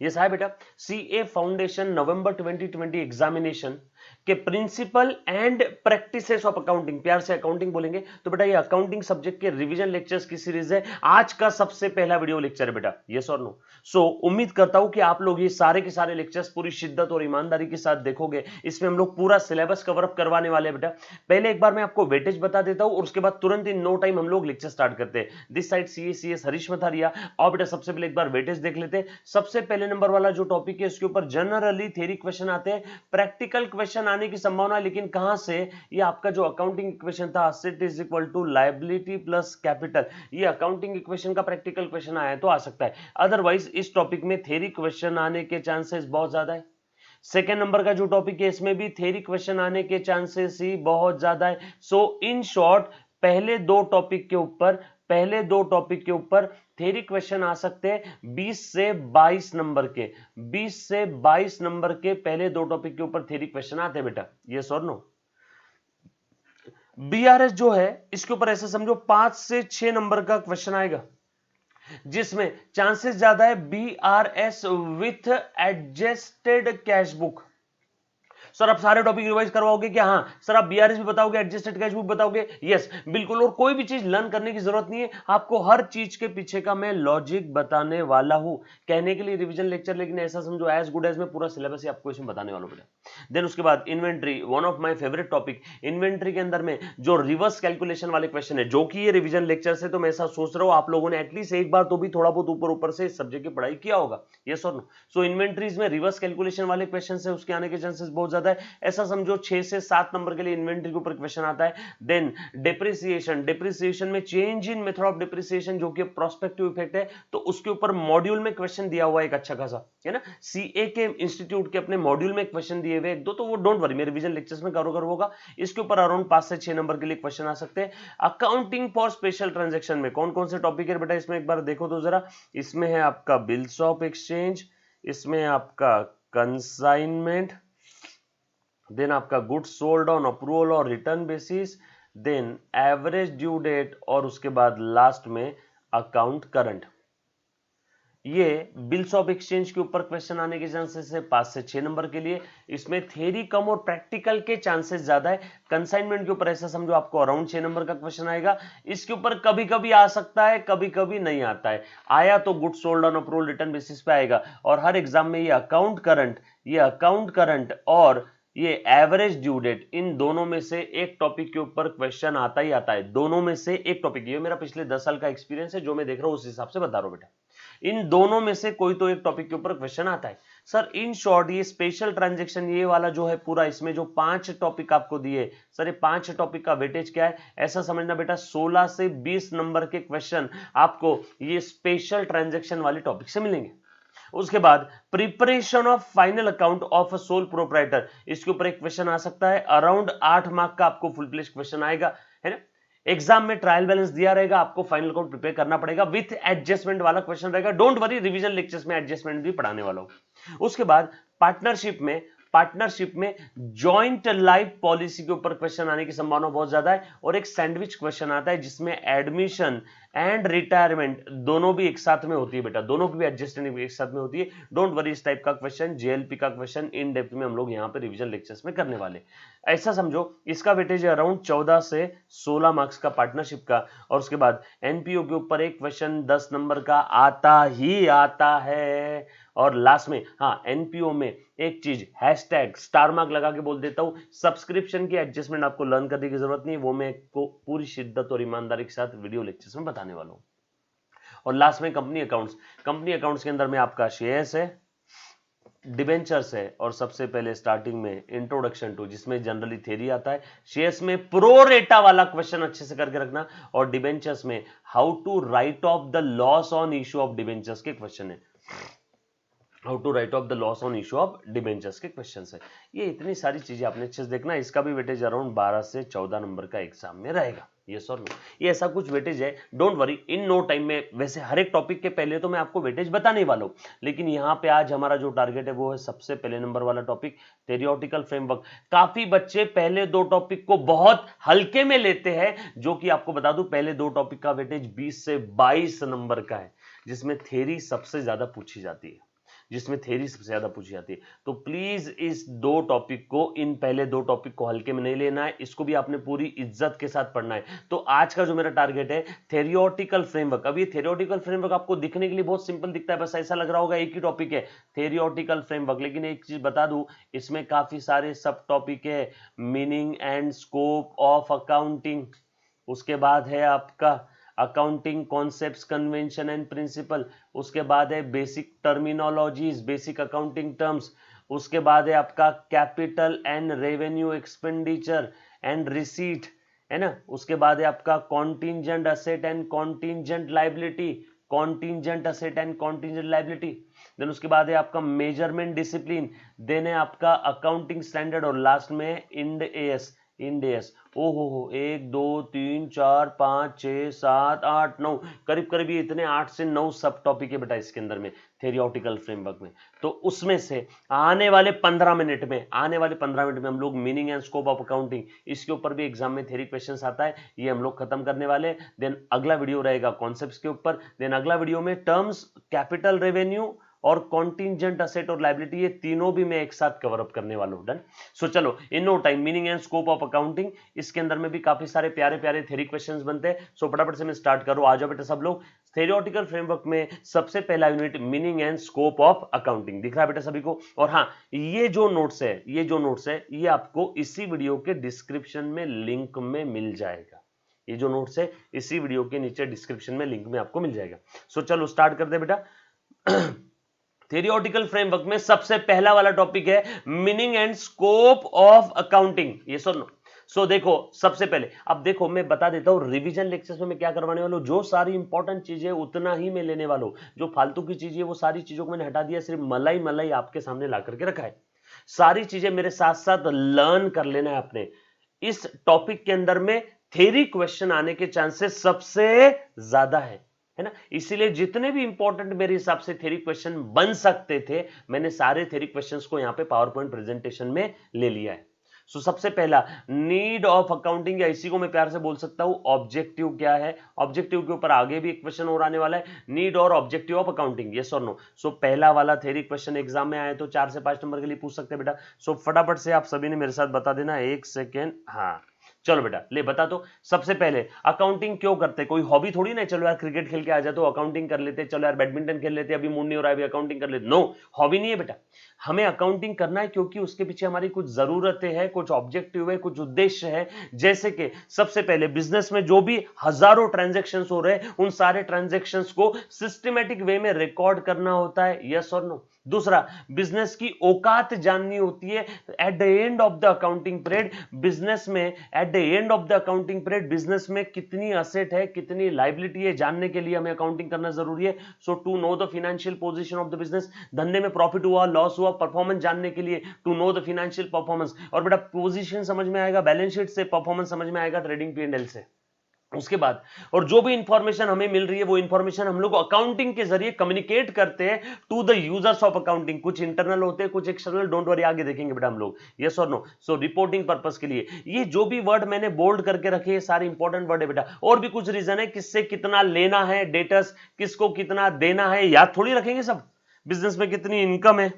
ये है बेटा, सीए फाउंडेशन नवंबर 2020 एग्जामिनेशन के principle and practices of accounting, प्यार से अकाउंटिंग बोलेंगे तो बेटा ये अकाउंटिंग सब्जेक्ट के रिवीजन लेक्चर्स की सीरीज है। आज का सबसे पहला वीडियो लेक्चर है बेटा, यस और नो। सो उम्मीद करता हूं कि आप लोग ये सारे के सारे लेक्चर्स पूरी शिद्दत और ईमानदारी के साथ देखोगे। इसमें हम लोग पूरा सिलेबस कवर अप करवाने वाले हैं बेटा। पहले एक बार मैं आपको वेटेज बता देता हूं और उसके बाद तुरंत इन नो टाइम हम लोग लेक्चर स्टार्ट करते हैं। This side CS Harish Mathariya. और बेटा सबसे पहले एक बार वेटेज देख लेते हैं। सबसे पहले नंबर वाला जो टॉपिक है इसके ऊपर जनरली थ्योरी क्वेश्चन आते हैं, प्रैक्टिकल क्वेश्चन आने की संभावना, लेकिन कहां से, ये आपका जो अकाउंटिंग इक्वेशन था asset is equal to liability plus capital, ये अकाउंटिंग इक्वेशन का प्रैक्टिकल क्वेश्चन आया तो आ सकता है। अदरवाइज इस टॉपिक में थ्योरी क्वेश्चन आने के चांसेस बहुत ज्यादा है। सेकेंड नंबर का जो टॉपिक है इसमें भी थ्योरी क्वेश्चन आने के चांसेस ही बहुत ज्यादा है। सो इन शॉर्ट पहले दो टॉपिक के ऊपर थ्योरी क्वेश्चन आ सकते हैं 20 से 22 नंबर के, 20 से 22 नंबर के पहले दो टॉपिक के ऊपर थ्योरी क्वेश्चन आते हैं बेटा, यस और नो। बीआरएस जो है इसके ऊपर ऐसे समझो 5 से 6 नंबर का क्वेश्चन आएगा, जिसमें चांसेस ज्यादा है BRS with adjusted cash book. Sir आप सारे टॉपिक रिवाइज करवाओगे क्या? हाँ सर आप बीआरएस भी बताओगे, एडजस्टेड कैश बुक बताओगे, यस बिल्कुल। और कोई भी चीज लर्न करने की जरूरत नहीं है, आपको हर चीज के पीछे का मैं लॉजिक बताने वाला हूं। कहने के लिए रिवीजन लेक्चर, लेकिन ऐसा समझो एज गुड एज मैं पूरा सिलेबस ही आपको इसमें बताने वाला हूं बेटा। देन उसके बाद inventory, one of my favourite topic. Inventory के अंदर में जो रिवर्स कैलकुलेशन वाले क्वेश्चन है, जो कि ये रिवीजन लेक्चर से, तो मैं ऐसा सोच रहा हूं आप लोगों ने एटलीस्ट एक बार तो भी थोड़ा बहुत ऊपर ऊपर से इस सब्जेक्ट की पढ़ाई किया होगा, यस और नो। सो इन्वेंट्रीज में रिवर्स कैलकुलेशन वाले क्वेश्चन है, उसके आने के चांसेस बहुत ज्यादा है। ऐसा समझो 6 से 7 नंबर के लिए इन्वेंट्री के ऊपर क्वेश्चन आता है। देन डिप्रिसिएशन, डिप्रिसिएशन में change in method of depreciation जो कि प्रोस्पेक्टिव इफेक्ट है, तो उसके ऊपर मॉड्यूल में क्वेश्चन दिया हुआ है एक अच्छा खासा, है ना। सीए के इंस्टीट्यूट के अपने मॉड्यूल में क्वेश्चन दिए हुए एक दो, तो वो डोंट वरी मेरे रिवीजन लेक्चर्स में करो होगा। इसके ऊपर अराउंड 5 से 6 नंबर के लिए क्वेश्चन आ सकते हैं। अकाउंटिंग फॉर स्पेशल ट्रांजैक्शन में कौन कौन से टॉपिक है बेटा, इसमें एक बार देखो तो जरा। इसमें है आपका बिल्स ऑफ एक्सचेंज, इसमें आपका कंसाइनमेंट, देन आपका गुड्स सोल्ड ऑन अप्रूवल और return basis, then average due date, और उसके बाद लास्ट में अकाउंट करंट। ये बिल्स ऑफ एक्सचेंज के ऊपर क्वेश्चन आने के चांसेस है 5 से 6 नंबर के लिए। इसमें थ्योरी कम और प्रैक्टिकल के चांसेस ज्यादा है। कंसाइनमेंट के ऊपर ऐसा समझो आपको अराउंड 6 नंबर का क्वेश्चन आएगा। इसके ऊपर कभी कभी आ सकता है, कभी कभी नहीं आता है। आया तो goods sold on approval return basis पे आएगा। और हर एग्जाम में ये अकाउंट करंट और ये एवरेज ड्यू डेट, इन दोनों में से एक टॉपिक के ऊपर क्वेश्चन आता ही आता है। दोनों में से एक टॉपिक, ये मेरा पिछले 10 साल का एक्सपीरियंस है, जो मैं देख रहा हूं उस हिसाब से बता रहा हूं बेटा। इन दोनों में से कोई तो एक टॉपिक के ऊपर क्वेश्चन आता है। सर इन शॉर्ट ये स्पेशल ट्रांजैक्शन ये वाला जो है पूरा, इसमें जो 5 टॉपिक आपको दिए, सर ये 5 टॉपिक का वेटेज क्या है, ऐसा समझना बेटा 16 से 20 नंबर के क्वेश्चन आपको ये स्पेशल ट्रांजैक्शन वाले टॉपिक से मिलेंगे। उसके बाद preparation of final account of sole proprietor, इसके ऊपर एक क्वेश्चन आ सकता है। अराउंड 8 मार्क का आपको फुल फ्लेश क्वेश्चन आएगा, है ना। एग्जाम में ट्रायल बैलेंस दिया रहेगा, आपको फाइनल अकाउंट प्रिपेयर करना पड़ेगा, विथ एडजस्टमेंट वाला क्वेश्चन रहेगा। डोंट वरी रिवीजन लेक्चर्स में एडजस्टमेंट भी पढ़ाने वाला हूं। उसके बाद पार्टनरशिप में जॉइंट लाइफ पॉलिसी के ऊपर क्वेश्चन आने की संभावना बहुत ज्यादा है। और एक सैंडविच क्वेश्चन आता है जिसमें एडमिशन एंड रिटायरमेंट दोनों भी एक साथ में होती है बेटा, दोनों की भी एडजस्टमेंट एक साथ में होती है। डोंट वरी, इस टाइप का क्वेश्चन, जेएलपी का क्वेश्चन इन डेप्थ में हम लोग यहाँ पे रिवीजन लेक्चर्स में करने वाले। ऐसा समझो इसका वेटेज है अराउंड 14 से 16 मार्क्स का पार्टनरशिप का। और उसके बाद एनपीओ के ऊपर एक क्वेश्चन 10 नंबर का आता ही आता है। और लास्ट में हाँ, एनपीओ में एक चीज हैशटैग स्टार मार्क लगा के बोल देता हूं, सब्सक्रिप्शन की एडजस्टमेंट आपको लर्न करने की जरूरत नहीं, वो मैं को पूरी शिद्दत और ईमानदारी के साथ वीडियो लेक्चर्स में बताने वाला हूं। और लास्ट में कंपनी अकाउंट्स के अंदर में आपका शेयर्स है, डिबेंचर्स है, और सबसे पहले स्टार्टिंग में इंट्रोडक्शन टू, जिसमें जनरली थ्योरी आता है। शेयर्स में प्रो रेटा वाला क्वेश्चन अच्छे से करके रखना, और डिबेंचर्स में how to write off the loss on issue of debentures के क्वेश्चन है, how to write off the loss on issue of debentures के क्वेश्चन है। ये इतनी सारी चीजें आपने अच्छे से देखना। इसका भी वेटेज अराउंड 12 से 14 नंबर का एग्जाम में रहेगा, यस और नो। ये ऐसा कुछ वेटेज है, don't worry, in no time में। वैसे हर एक टॉपिक के पहले तो मैं आपको वेटेज बताने वाला हूं, लेकिन यहां पे आज हमारा जो टारगेट है वो है सबसे पहले नंबर वाला टॉपिक, थ्योरेटिकल फ्रेमवर्क। काफी बच्चे पहले दो टॉपिक को बहुत हल्के में लेते हैं, जो कि आपको बता दूं पहले दो टॉपिक का वेटेज 20 से 22 नंबर का है, जिसमें थ्योरी सबसे ज्यादा पूछी जाती है। जिसमें थ्योरी सबसे ज्यादा पूछी जाती है। तो प्लीज इस दो टॉपिक को, इन पहले दो टॉपिक को हल्के में नहीं लेना है, इसको भी आपने पूरी इज्जत के साथ पढ़ना है। तो आज का जो मेरा टारगेट है थ्योरिटिकल फ्रेमवर्क। अब ये थ्योरिटिकल फ्रेमवर्क आपको दिखने के लिए बहुत सिंपल दिखता है, बस ऐसा लग रहा होगा एक ही टॉपिक है थ्योरिटिकल फ्रेमवर्क, लेकिन एक चीज बता दूं, इसमें काफी सारे सब टॉपिक है। Meaning and scope of accounting, उसके बाद है आपका accounting concepts, convention and principle, उसके बाद है basic terminologies, basic accounting terms, उसके बाद है आपका capital and revenue expenditure and receipt, है ना। उसके बाद है आपका contingent asset and contingent liability, contingent asset and contingent liability. Then उसके बाद है आपका मेजरमेंट डिसिप्लिन, देन है आपका अकाउंटिंग स्टैंडर्ड, और लास्ट में है इंड एएस, इंड एएस। ओहो हो, 1 2 3 4 5 6 7 8 9, करीब करीब ये इतने 8 से 9 सब टॉपिक है बेटा इसके अंदर में थ्योरिटिकल फ्रेमवर्क में। तो उसमें से आने वाले 15 मिनट में, आने वाले 15 मिनट में हम लोग meaning and scope of accounting, इसके ऊपर भी एग्जाम में थ्योरी क्वेश्चंस आता है, ये हम लोग खत्म करने वाले। देन अगला वीडियो रहेगा कॉन्सेप्ट्स के ऊपर, देन अगला वीडियो में टर्म्स, कैपिटल, रेवेन्यू और कॉन्टिंजेंट असेट और लायबिलिटी, ये तीनों भी मैं एक साथ कवर अप करने वाला हूं। डन। सो चलो, in no time meaning and scope of accounting, इसके अंदर में भी काफी सारे प्यारे प्यारे थ्योरी क्वेश्चंस बनते हैं। सो फटाफट से मैं स्टार्ट करूं, आ जाओ बेटा सब लोग। थ्योरिटिकल फ्रेमवर्क में सबसे पहला unit meaning and scope of accounting दिख रहा है बेटा सभी को। और हाँ, ये जो नोट्स है, ये आपको इसी वीडियो के डिस्क्रिप्शन में लिंक में मिल जाएगा। ये जो नोट्स है इसी वीडियो के नीचे डिस्क्रिप्शन में लिंक में आपको मिल जाएगा। सो चलो स्टार्ट कर दे बेटा। थ्योरिटिकल फ्रेमवर्क में सबसे पहला वाला टॉपिक है meaning and scope of accounting. ये सुनो। सो देखो, सबसे पहले अब देखो मैं बता देता हूं रिवीजन लेक्चर्स में मैं क्या करवाने वाला हूं। जो सारी इंपॉर्टेंट चीजें उतना ही मैं लेने वाला हूं, जो फालतू की चीजें वो सारी चीजों को मैंने हटा दिया, सिर्फ मलाई मलाई आपके सामने ला करके रखा है। सारी चीजें मेरे साथ साथ लर्न कर लेना है आपने। इस टॉपिक के अंदर में थ्योरी क्वेश्चन आने के चांसेस सबसे ज्यादा है ना। इसीलिए जितने भी इंपॉर्टेंट मेरे हिसाब से थ्योरी क्वेश्चन बन सकते थे, मैंने सारे थ्योरी क्वेश्चंस को यहां पे पावर पॉइंट प्रेजेंटेशन में ले लिया है। सो सबसे पहला नीड ऑफ अकाउंटिंग, या इसी को मैं प्यार से बोल सकता हूं ऑब्जेक्टिव क्या है। ऑब्जेक्टिव के ऊपर आगे भी एक क्वेश्चन और आने वाला है, नीड और ऑब्जेक्टिव ऑफ अकाउंटिंग, यस और नो। सो पहला वाला थ्योरी क्वेश्चन एग्जाम में आए तो 4 से 5 नंबर के लिए पूछ सकते हैं बेटा। सो फटाफट से आप सभी ने मेरे साथ बता देना, 1 सेकेंड। हाँ चलो बेटा ले बता दो। सबसे पहले अकाउंटिंग क्यों करते हैं? कोई हॉबी थोड़ी ना, चलो यार क्रिकेट खेल के आ जाए तो अकाउंटिंग कर लेते, चलो यार बैडमिंटन खेल लेते, अभी मूड नहीं हो रहा है अभी अकाउंटिंग कर लेते। नो, हॉबी नहीं है बेटा। हमें अकाउंटिंग करना है क्योंकि उसके पीछे हमारी कुछ जरूरतें हैं, कुछ ऑब्जेक्टिव है, कुछ उद्देश्य है। जैसे कि सबसे पहले बिजनेस में जो भी हजारों ट्रांजैक्शंस हो रहे हैं, उन सारे ट्रांजैक्शंस को सिस्टमैटिक वे में रिकॉर्ड करना होता है, यस और नो। दूसरा, बिजनेस की औकात जाननी होती है। At the end of the accounting period business में, at the end of the accounting period business में कितनी असेट है, कितनी लायबिलिटी है, जानने के लिए हमें अकाउंटिंग करना जरूरी है। So to know the financial position of the business, धंधे में प्रॉफिट हुआ लॉस हुआ, परफॉर्मेंस जानने के लिए to know the financial performance. और बेटा पोजीशन समझ में आएगा बैलेंस शीट से, परफॉर्मेंस समझ में आएगा ट्रेडिंग P&L से। उसके बाद और जो भी इंफॉर्मेशन हमें मिल रही है वो इंफॉर्मेशन हम लोग अकाउंटिंग के जरिए कम्युनिकेट करते हैं to the users of accounting. कुछ इंटरनल होते हैं, कुछ एक्सटर्नल, डोंट वरी आगे देखेंगे बेटा हम लोग, यस और नो। सो रिपोर्टिंग पर्पस के लिए ये जो भी वर्ड मैंने बोल्ड करके रखे हैं सारे इंपॉर्टेंट वर्ड है बेटा। और भी कुछ रीजन है, किससे कितना लेना है डेटर्स, किसको कितना देना है, याद थोड़ी रखेंगे सब। बिजनेस में कितनी इनकम है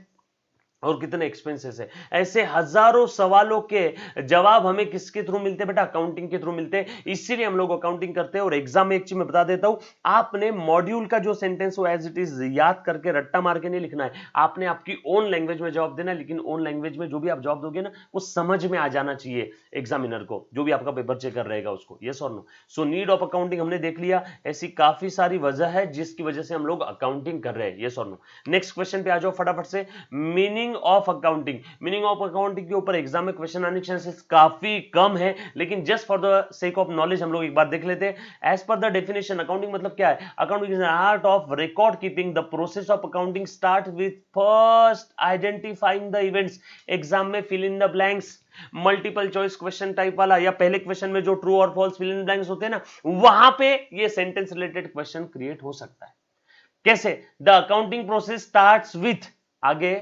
और कितने एक्सपेंसेस है, ऐसे हजारों सवालों के जवाब हमें किसके थ्रू मिलते हैं बेटा? अकाउंटिंग के थ्रू मिलते हैं। इसीलिए हम लोग अकाउंटिंग करते हैं। और एग्जाम में एक चीज मैं बता देता हूं, आपने मॉड्यूल का जो सेंटेंस हो एज इट इज याद करके रट्टा मार के नहीं लिखना है, आपने आपकी ओन लैंग्वेज में जवाब देना है। लेकिन ओन लैंग्वेज में जो भी आप जवाब दोगे ना, वो समझ में आ जाना चाहिए एग्जामिनर को, जो भी आपका पेपर चेक कर रहेगा उसको, यस और no. So need of accounting हमने देख लिया। ऐसी काफी सारी वजह है जिसकी वजह से हम लोग अकाउंटिंग कर रहे हैं, यस और नो। नेक्स्ट क्वेश्चन पे आ जाओ फटाफट से। Meaning of accounting, meaning of accounting के ऊपर एग्जाम में क्वेश्चन आने के चांसेस काफी कम है, लेकिन just for the sake of knowledge हम लोग एक बार देख लेते हैं। As per the definition, accounting मतलब क्या है? Accounting is an art of record keeping. The process of accounting start with first identifying the events. Exam में fill in the blanks, multiple choice question type वाला, या पहले question में जो true और फॉल्स फिल इन ब्लैंक्स होते हैं ना, वहां पे ये सेंटेंस रिलेटेड क्वेश्चन क्रिएट हो सकता है। कैसे? The accounting process starts with, आगे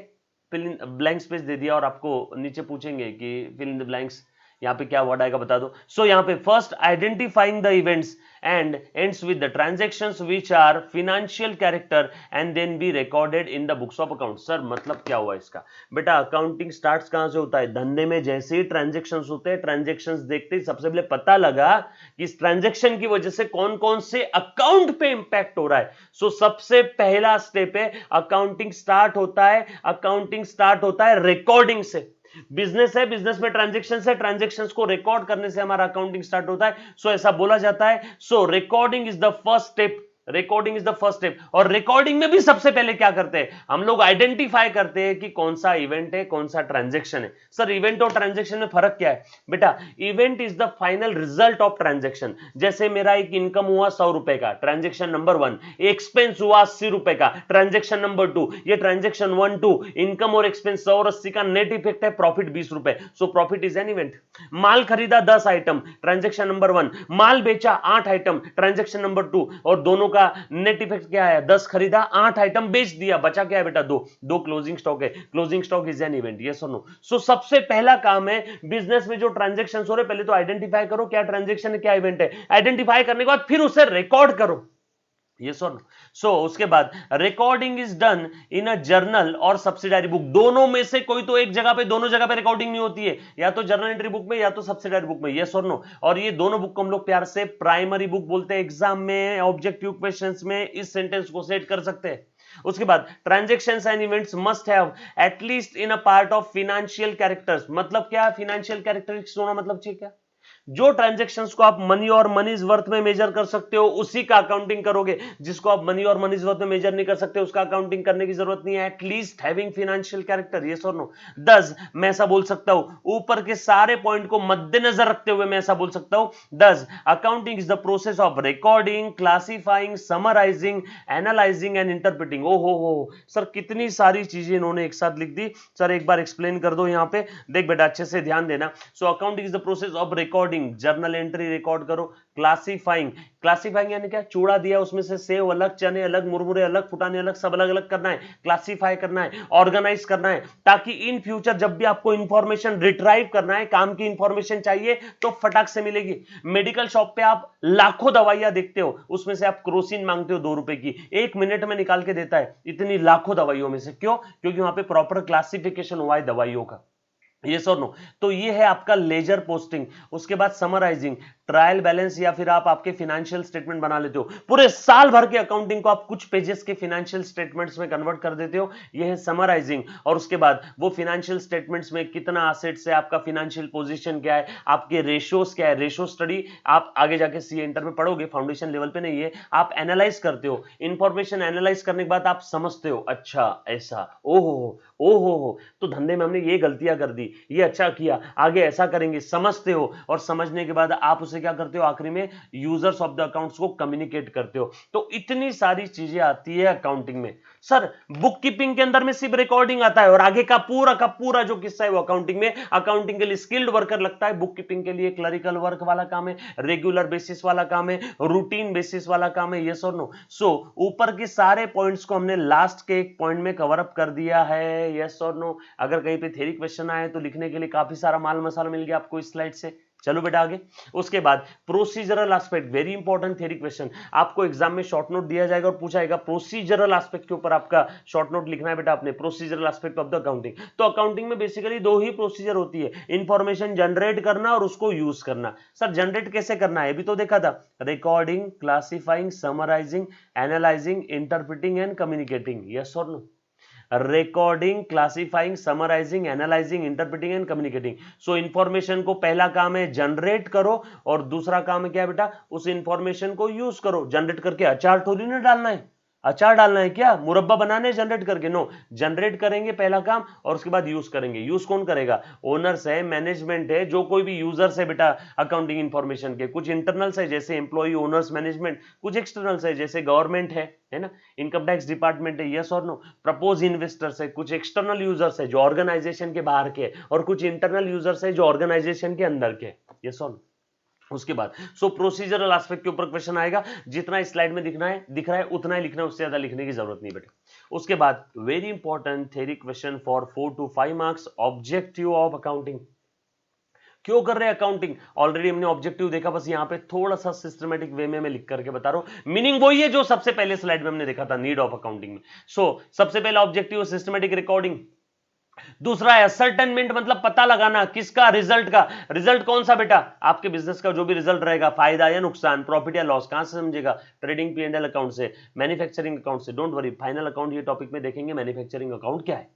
फिल इन ब्लैंक स्पेस दे दिया और आपको नीचे पूछेंगे कि फिल इन द ब्लैंक्स, यहाँ पे क्या वर्ड आएगा बता दो। सो यहाँ पे first identifying the events and ends with the transactions which are financial character and then be recorded in the books of account. Sir मतलब क्या हुआ इसका? बेटा अकाउंटिंग स्टार्ट्स कहां से होता है? धंधे में जैसे ही ट्रांजैक्शंस होते हैं, ट्रांजैक्शंस देखते ही सबसे पहले पता लगा कि इस ट्रांजैक्शन की वजह से कौन कौन से अकाउंट पे इंपैक्ट हो रहा है। सो सबसे पहला स्टेप है अकाउंटिंग स्टार्ट होता है, अकाउंटिंग स्टार्ट होता है रिकॉर्डिंग से। बिजनेस है, बिजनेस में ट्रांजैक्शंस है, ट्रांजैक्शंस को रिकॉर्ड करने से हमारा अकाउंटिंग स्टार्ट होता है। सो ऐसा बोला जाता है। So recording is the first step, recording is the first step. और रिकॉर्डिंग में भी सबसे पहले क्या करते हैं हम लोग? आइडेंटिफाई करते हैं कि कौन सा इवेंट है, कौन सा ट्रांजैक्शन है। सर इवेंट और ट्रांजैक्शन में फर्क क्या है? बेटा event is the final result of transaction. जैसे मेरा एक इनकम हुआ 100 रुपए का, ट्रांजैक्शन नंबर 1, एक्सपेंस हुआ 80 रुपए का, ट्रांजैक्शन नंबर 2। ये ट्रांजैक्शन 1 2 इनकम और एक्सपेंस 100 और 80 का नेट इफेक्ट है, प्रॉफिट 20 रुपए। So profit is an event. माल खरीदा 10 आइटम, ट्रांजैक्शन नंबर 1, माल बेचा 8 आइटम, ट्रांजैक्शन नंबर 2, और दोनों का नेट इफेक्ट क्या है? 10 खरीदा, 8 आइटम बेच दिया, बचा क्या है बेटा? 2 क्लोजिंग स्टॉक है। Closing stock is an event, yes और नो? सो सबसे पहला काम है बिजनेस में जो ट्रांजैक्शन हो रहे पहले तो आइडेंटिफाई करो क्या ट्रांजैक्शन है, क्या इवेंट है। आइडेंटिफाई करने के बाद फिर उसे रिकॉर्ड करो, यस और नो? सो उसके बाद recording is done in a journal और सब्सिडारी बुक। दोनों में से कोई तो एक जगह पे, दोनों जगह पे रिकॉर्डिंग नहीं होती है, या तो जर्नल एंट्री बुक में या तो सब्सिडारी बुक में, यस और नो? और ये दोनों बुक को हम लोग प्यार से प्राइमरी बुक बोलते हैं। एग्जाम में ऑब्जेक्टिव क्वेश्चंस में इस सेंटेंस को सेट कर सकते हैं। उसके बाद transactions and events must have at least in a part of financial characters. मतलब क्या? फिनेंशियल कैरेक्टरिस्टिक्स होना मतलब चाहिए क्या? जो ट्रांजैक्शंस को आप मनी और मनीज वर्थ में मेजर कर सकते हो उसी का अकाउंटिंग करोगे। जिसको आप मनी और मनीज वर्थ में मेजर नहीं कर सकते उसका अकाउंटिंग करने की जरूरत नहीं है। At least having financial character, yes और नो? दस मैं ऐसा बोल सकता हूं, ऊपर के सारे पॉइंट को मद्देनजर रखते हुए मैं ऐसा बोल सकता हूं, thus accounting is the process of recording, classifying, summarising, analysing and interpreting. ओ हो सर कितनी सारी चीजें इन्होंने एक साथ लिख दी। सर एक बार एक्सप्लेन कर दो यहां पे, देख बेटा अच्छे से ध्यान देना। So accounting is the process of recording, journal entry record करो, क्लासिफाइंग, क्लासिफाइंग यानी क्या? चूड़ा दिया उसमें से सेव अलग, चने अलग, मुरमुरे अलग, फुटाने अलग, सब अलग अलग करना है, क्लासिफाई करना है, ऑर्गेनाइज करना है, ताकि इन फ्यूचर जब भी आपको इंफॉर्मेशन रिट्राइव करना है, काम की इंफॉर्मेशन चाहिए तो फटाक से मिलेगी। मेडिकल शॉप पे आप लाखों दवाइयां देखते हो, उसमें से आप क्रोसिन मांगते हो 2 रुपए की, 1 मिनट में निकाल के देता है इतनी लाखों दवाइयों में से। क्यों? क्योंकि वहां पे प्रॉपर क्लासिफिकेशन हुआ है दवाइयों का, यस और नो? तो ये है आपका लेजर पोस्टिंग। उसके बाद समराइजिंग, ट्रायल बैलेंस, या फिर आप आपके फिनेंशियल स्टेटमेंट बना लेते हो। पूरे साल भर के अकाउंटिंग को आप कुछ पेजेस के फिनेंशियल स्टेटमेंट्स में कन्वर्ट कर देते हो, ये है समराइजिंग। और उसके बाद वो फिनेंशियल स्टेटमेंट्स में कितना एसेट्स है, आपका फिनेंशियल पोजीशन क्या है, आपके रेशियोज क्या है, रेशियो स्टडी आप आगे जाके सीए इंटर में पढ़ोगे, फाउंडेशन लेवल पे नहीं है। आप एनालाइज करते हो, इंफॉर्मेशन एनालाइज करने के बाद आप समझते हो, अच्छा ऐसा, ओहो तो धंधे में हमने ये गलतियां कर दी, ये अच्छा किया, आगे ऐसा करेंगे, समझते हो। और समझने के बाद आप उसे क्या करते हो? आखिरी में यूजर्स ऑफ द अकाउंट्स को कम्युनिकेट करते हो। तो इतनी सारी चीजें आती है अकाउंटिंग में। सर बुक कीपिंग के अंदर में सिर्फ रिकॉर्डिंग आता है और आगे का पूरा जो किस्सा है वो अकाउंटिंग में। अकाउंटिंग के लिए स्किल्ड वर्कर लगता है, बुक कीपिंग के लिए क्लरिकल वर्क वाला काम है, रेगुलर बेसिस वाला काम है, रूटीन बेसिस वाला काम है, यस और नो? सो ऊपर के सारे पॉइंट्स को हमने लास्ट के एक पॉइंट में कवर अप कर दिया है, यस और नो? अगर कहीं पे थ्योरी क्वेश्चन आए तो लिखने के लिए काफी सारा माल मसाला मिल गया आपको इस स्लाइड से। चलो बेटा आगे। उसके बाद procedural aspect, very important theory question. आपको एग्जाम में शॉर्ट नोट दिया जाएगा और पूछा जाएगा प्रोसीजरल एस्पेक्ट के ऊपर आपका शॉर्ट नोट लिखना है बेटा आपने, procedural aspect of the accounting. तो अकाउंटिंग में बेसिकली 2 ही प्रोसीजर होती है, इंफॉर्मेशन जनरेट करना और उसको यूज करना। सर जनरेट कैसे करना है? अभी तो देखा था, recording, classifying, summarising, analysing, interpreting and communicating, yes और no? Recording, classifying, summarising, analysing, interpreting and communicating. So information को पहला काम है जनरेट करो और दूसरा काम है क्या बेटा? उस इंफॉर्मेशन को यूज करो। जनरेट करके अचार थोड़ी ना डालना है, अचार डालना है क्या? मुरब्बा बनाने जनरेट करके? नो, जनरेट करेंगे पहला काम और उसके बाद यूज करेंगे। यूज कौन करेगा? ओनर्स है, मैनेजमेंट है, जो कोई भी यूजर्स है बेटा अकाउंटिंग इंफॉर्मेशन के। कुछ इंटरनल्स है जैसे एम्प्लॉय, ओनर्स, मैनेजमेंट, कुछ एक्सटर्नल्स है जैसे गवर्नमेंट है ना, इनकम टैक्स डिपार्टमेंट है, यस और नो? प्रपोज इन्वेस्टर्स है, कुछ एक्सटर्नल यूजर्स है जो ऑर्गेनाइजेशन के बाहर के, और कुछ इंटरनल यूजर्स है जो ऑर्गेनाइजेशन के अंदर के, यस और नो? उसके बाद प्रोसीजरल एस्पेक्ट के ऊपर क्वेश्चन आएगा, जितना इस स्लाइड में दिख रहा है उतना ही लिखना है, उससे ज्यादा लिखने की जरूरत नहीं बेटा। उसके बाद very important theory question for 4 to 5 marks, objective of accounting. क्यों कर रहे हैं अकाउंटिंग? ऑलरेडी हमने ऑब्जेक्टिव देखा, बस यहां पे थोड़ा सा सिस्टमेटिक वे में मैं लिख करके बता रहा हूं। मीनिंग वही है जो सबसे पहले स्लाइड में हमने देखा था, नीड ऑफ अकाउंटिंग में। सबसे पहला ऑब्जेक्टिव सिस्टमेटिक रिकॉर्डिंग। दूसरा है असर्टेनमेंट, मतलब पता लगाना किसका, रिजल्ट का। रिजल्ट कौन सा बेटा? आपके बिजनेस का जो भी रिजल्ट रहेगा, फायदा या नुकसान, प्रॉफिट या लॉस, कहां से समझेगा? ट्रेडिंग P&L अकाउंट से, मैन्युफैक्चरिंग अकाउंट से। डोंट वरी, फाइनल अकाउंट ये टॉपिक में देखेंगे मैन्युफैक्चरिंग अकाउंट क्या है।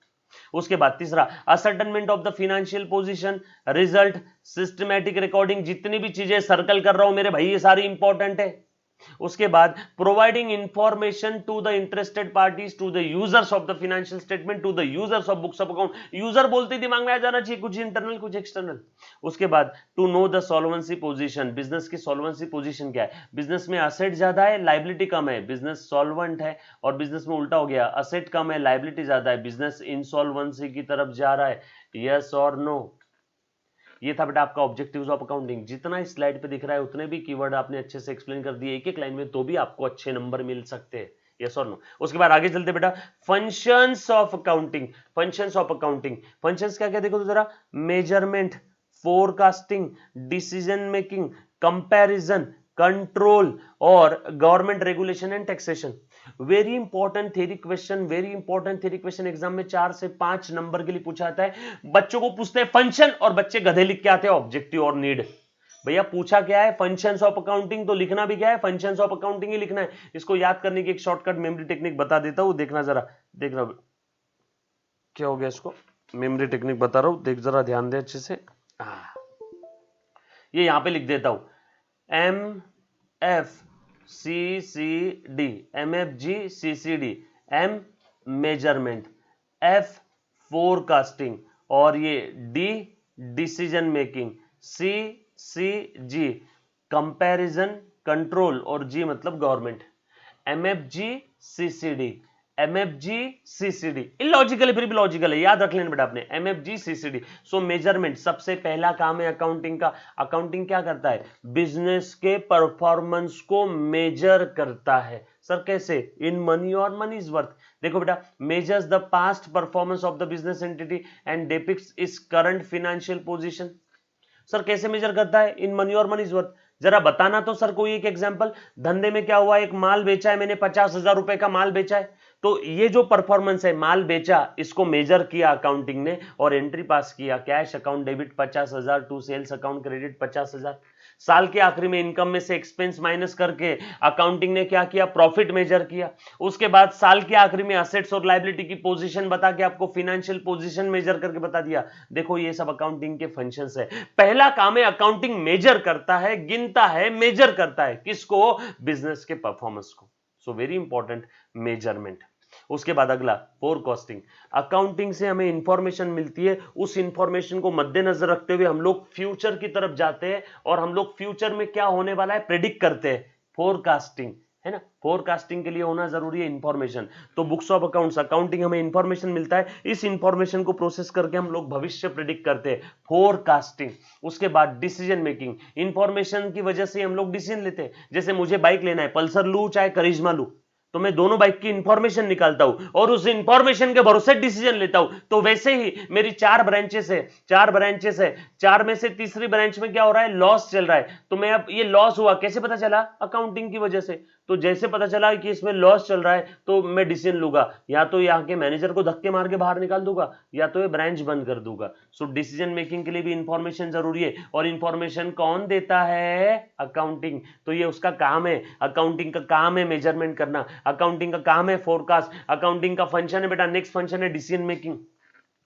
उसके बाद तीसरा ascertainment of the financial position, result, systematic recording. जितनी भी चीजें सर्कल कर रहा हूं मेरे भाई, ये सारी इंपॉर्टेंट है। उसके बाद providing information to the interested parties, to the users of the financial statement, to the users of books of account. User बोलते दिमाग में आ जाना चाहिए, कुछ इंटरनल कुछ एक्सटर्नल। उसके बाद to know the solvency position, business की सॉल्वेंसी पोजीशन क्या है। बिजनेस में असेट ज्यादा है, लायबिलिटी कम है, बिजनेस सॉल्वेंट है। और बिजनेस में उल्टा हो गया, असेट कम है, लायबिलिटी ज्यादा है, बिजनेस इंसॉल्वेंसी की तरफ जा रहा है। यस और नो? ये था बेटा आपका ऑब्जेक्टिव्स ऑफ अकाउंटिंग। जितना इस स्लाइड पे दिख रहा है उतने भी कीवर्ड आपने अच्छे से एक्सप्लेन कर दिए एक एक लाइन में, तो भी आपको अच्छे नंबर मिल सकते हैं। यस और नो? उसके बाद आगे चलते बेटा, functions of accounting. Functions of accounting, functions क्या क्या देखो तो जरा। Measurement, forecasting, decision making, comparison, control और government regulation and taxation. Very important theory question, very important theory question exam में 4 से 5 नंबर के लिए पूछा जाता है। बच्चों को पूछते हैं फंक्शन और बच्चे गधे लिख के आते हैं ऑब्जेक्टिव और नीड। भैया पूछा क्या है? फंक्शंस ऑफ अकाउंटिंग, तो लिखना भी क्या है? फंक्शंस ऑफ अकाउंटिंग ही लिखना है। इसको याद करने की एक शॉर्टकट मेमोरी टेक्निक बता देता हूं, देखना जरा। देखना क्या हो गया, इसको मेमोरी टेक्निक बता रहा हूं, देख जरा ध्यान दे अच्छे से। ये यहां पे लिख देता हूं, MFGCCD, MFGCCD। M measurement, F forecasting और ये D decision making, CCG comparison control और G मतलब गवर्नमेंट। MFGCCD, MFGCCD इलॉजिकल है फिर भी लॉजिकल है, याद रख लेना बेटा आपने, MFGCCD। मेजरमेंट सबसे पहला काम है अकाउंटिंग का। अकाउंटिंग क्या करता है? बिजनेस के परफॉर्मेंस को मेजर करता है। सर कैसे? इन मनी और मनी इज वर्थ। देखो बेटा, measures the past performance of the business entity and depicts its current financial position. Sir कैसे मेजर करता है? इन मनी और मनी इज वर्थ। जरा बताना तो सर कोई एक एग्जांपल। धंधे में क्या हुआ, एक माल बेचा है मैंने, 50,000 रुपए का माल बेचा है, तो ये जो परफॉर्मेंस है, माल बेचा, इसको मेजर किया अकाउंटिंग ने और एंट्री पास किया, cash account debit 50,000 to sales account credit 50,000। साल के आखिरी में इनकम में से एक्सपेंस माइनस करके अकाउंटिंग ने क्या किया? प्रॉफिट मेजर किया। उसके बाद साल के आखिरी में असेट्स और लायबिलिटी की पोजीशन बता के आपको फाइनेंशियल पोजीशन मेजर करके बता दिया। देखो ये सब अकाउंटिंग के फंक्शंस है। पहला काम है अकाउंटिंग मेजर करता है, गिनता है, मेजर करता है किसको? बिजनेस के परफॉर्मेंस को। So very important measurement. उसके बाद अगला फोरकास्टिंग। अकाउंटिंग से हमें इंफॉर्मेशन मिलती है, उस इंफॉर्मेशन को मद्देनजर रखते हुए हम लोग फ्यूचर की तरफ जाते हैं और हम लोग फ्यूचर में क्या होने वाला है प्रेडिक्ट करते हैं। फोरकास्टिंग है ना, फोरकास्टिंग के लिए होना जरूरी है इंफॉर्मेशन। तो बुक्स ऑफ अकाउंट्स, अकाउंटिंग हमें इंफॉर्मेशन मिलता है, इस इंफॉर्मेशन को प्रोसेस करके हम लोग भविष्य प्रेडिक्ट करते हैं, फोरकास्टिंग। उसके बाद डिसीजन मेकिंग, इंफॉर्मेशन की वजह से हम लोग डिसीजन लेते हैं। जैसे मुझे बाइक लेना है, पल्सर लूं चाहे करिश्मा लूं, तो मैं दोनों बाइक की इंफॉर्मेशन निकालता हूं और उस इंफॉर्मेशन के भरोसे डिसीजन लेता हूं। तो वैसे ही मेरी 4 ब्रांचेस है, 4 में से तीसरी ब्रांच में क्या हो रहा है? लॉस चल रहा है। तो मैं अब ये लॉस हुआ कैसे पता चला? अकाउंटिंग की वजह से। तो जैसे पता चला कि इसमें लॉस चल रहा है तो मैं डिसीजन लूंगा, या तो यहाँ के मैनेजर को धक्के मार के बाहर निकाल दूंगा या तो ये ब्रांच बंद कर दूंगा। सो डिसीजन मेकिंग के लिए भी इंफॉर्मेशन जरूरी है और इंफॉर्मेशन कौन देता है? अकाउंटिंग। तो ये उसका काम है, अकाउंटिंग का काम है मेजरमेंट करना, अकाउंटिंग का काम है फोरकास्ट, अकाउंटिंग का फंक्शन है बेटा, नेक्स्ट फंक्शन है डिसीजन मेकिंग।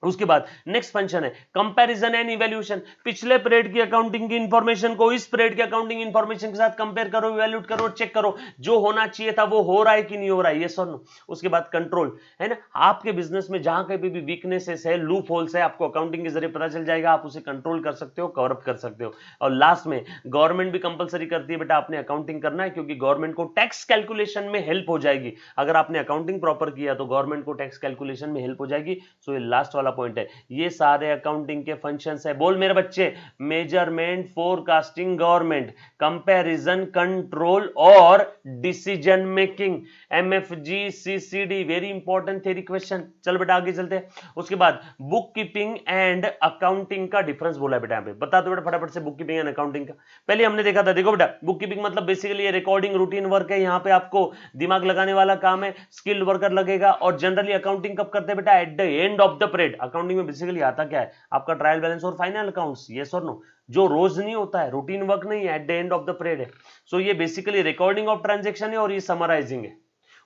उसके बाद नेक्स्ट फंक्शन है कंपैरिजन एंड इवैल्यूएशन। पिछले पीरियड की अकाउंटिंग की इंफॉर्मेशन को इस पीरियड की अकाउंटिंग इंफॉर्मेशन के साथ कंपेयर करो, इवैल्यूएट करो, चेक करो जो होना चाहिए था वो हो रहा है कि नहीं हो रहा है, यस और नो। उसके बाद कंट्रोल है ना, आपके बिजनेस में जहां कहीं भी वीकनेसेस है, लूप होल्स है, आपको अकाउंटिंग के जरिए पता चल जाएगा, आप उसे कंट्रोल कर सकते हो, कवर अप कर सकते हो। और लास्ट में गवर्नमेंट भी कंपलसरी करती है बेटा आपने अकाउंटिंग करना है, क्योंकि गवर्नमेंट को टैक्स कैलकुलेशन में हेल्प हो जाएगी। अगर आपने अकाउंटिंग प्रॉपर किया तो गवर्नमेंट को टैक्स कैलकुलेशन में हेल्प हो जाएगी। सो ये लास्ट वाला वाला पॉइंट है, ये सारे अकाउंटिंग के फंक्शंस है। बोल मेरे बच्चे, measurement, forecasting, government, comparison, control और decision making, MFG, CCD, very important theory question. चल बेटा आगे चलते हैं। उसके बाद बुक कीपिंग एंड अकाउंटिंग का डिफरेंस बोला है बेटा, यहाँ पे बता दो बेटा फटाफट से बुक कीपिंग एंड अकाउंटिंग का। पहले हमने देखा था, देखो बेटा, बुक कीपिंग मतलब बेसिकली ये रिकॉर्डिंग रूटीन वर्क है, यहाँ पे आपको दिमाग लगाने वाला काम है, स्किल्ड वर्कर लगेगा। और जनरली अकाउंटिंग कब करते हैं बेटा? Eight the end of the period. Accounting में बेसिकली आता क्या है? आपका ट्रायल बैलेंस और फाइनल अकाउंट्स, यस और नो, जो रोज नहीं होता है, रूटीन वर्क नहीं है, at the end of the period है। सो ये बेसिकली रिकॉर्डिंग ऑफ ट्रांजेक्शन है और ये समराइजिंग है।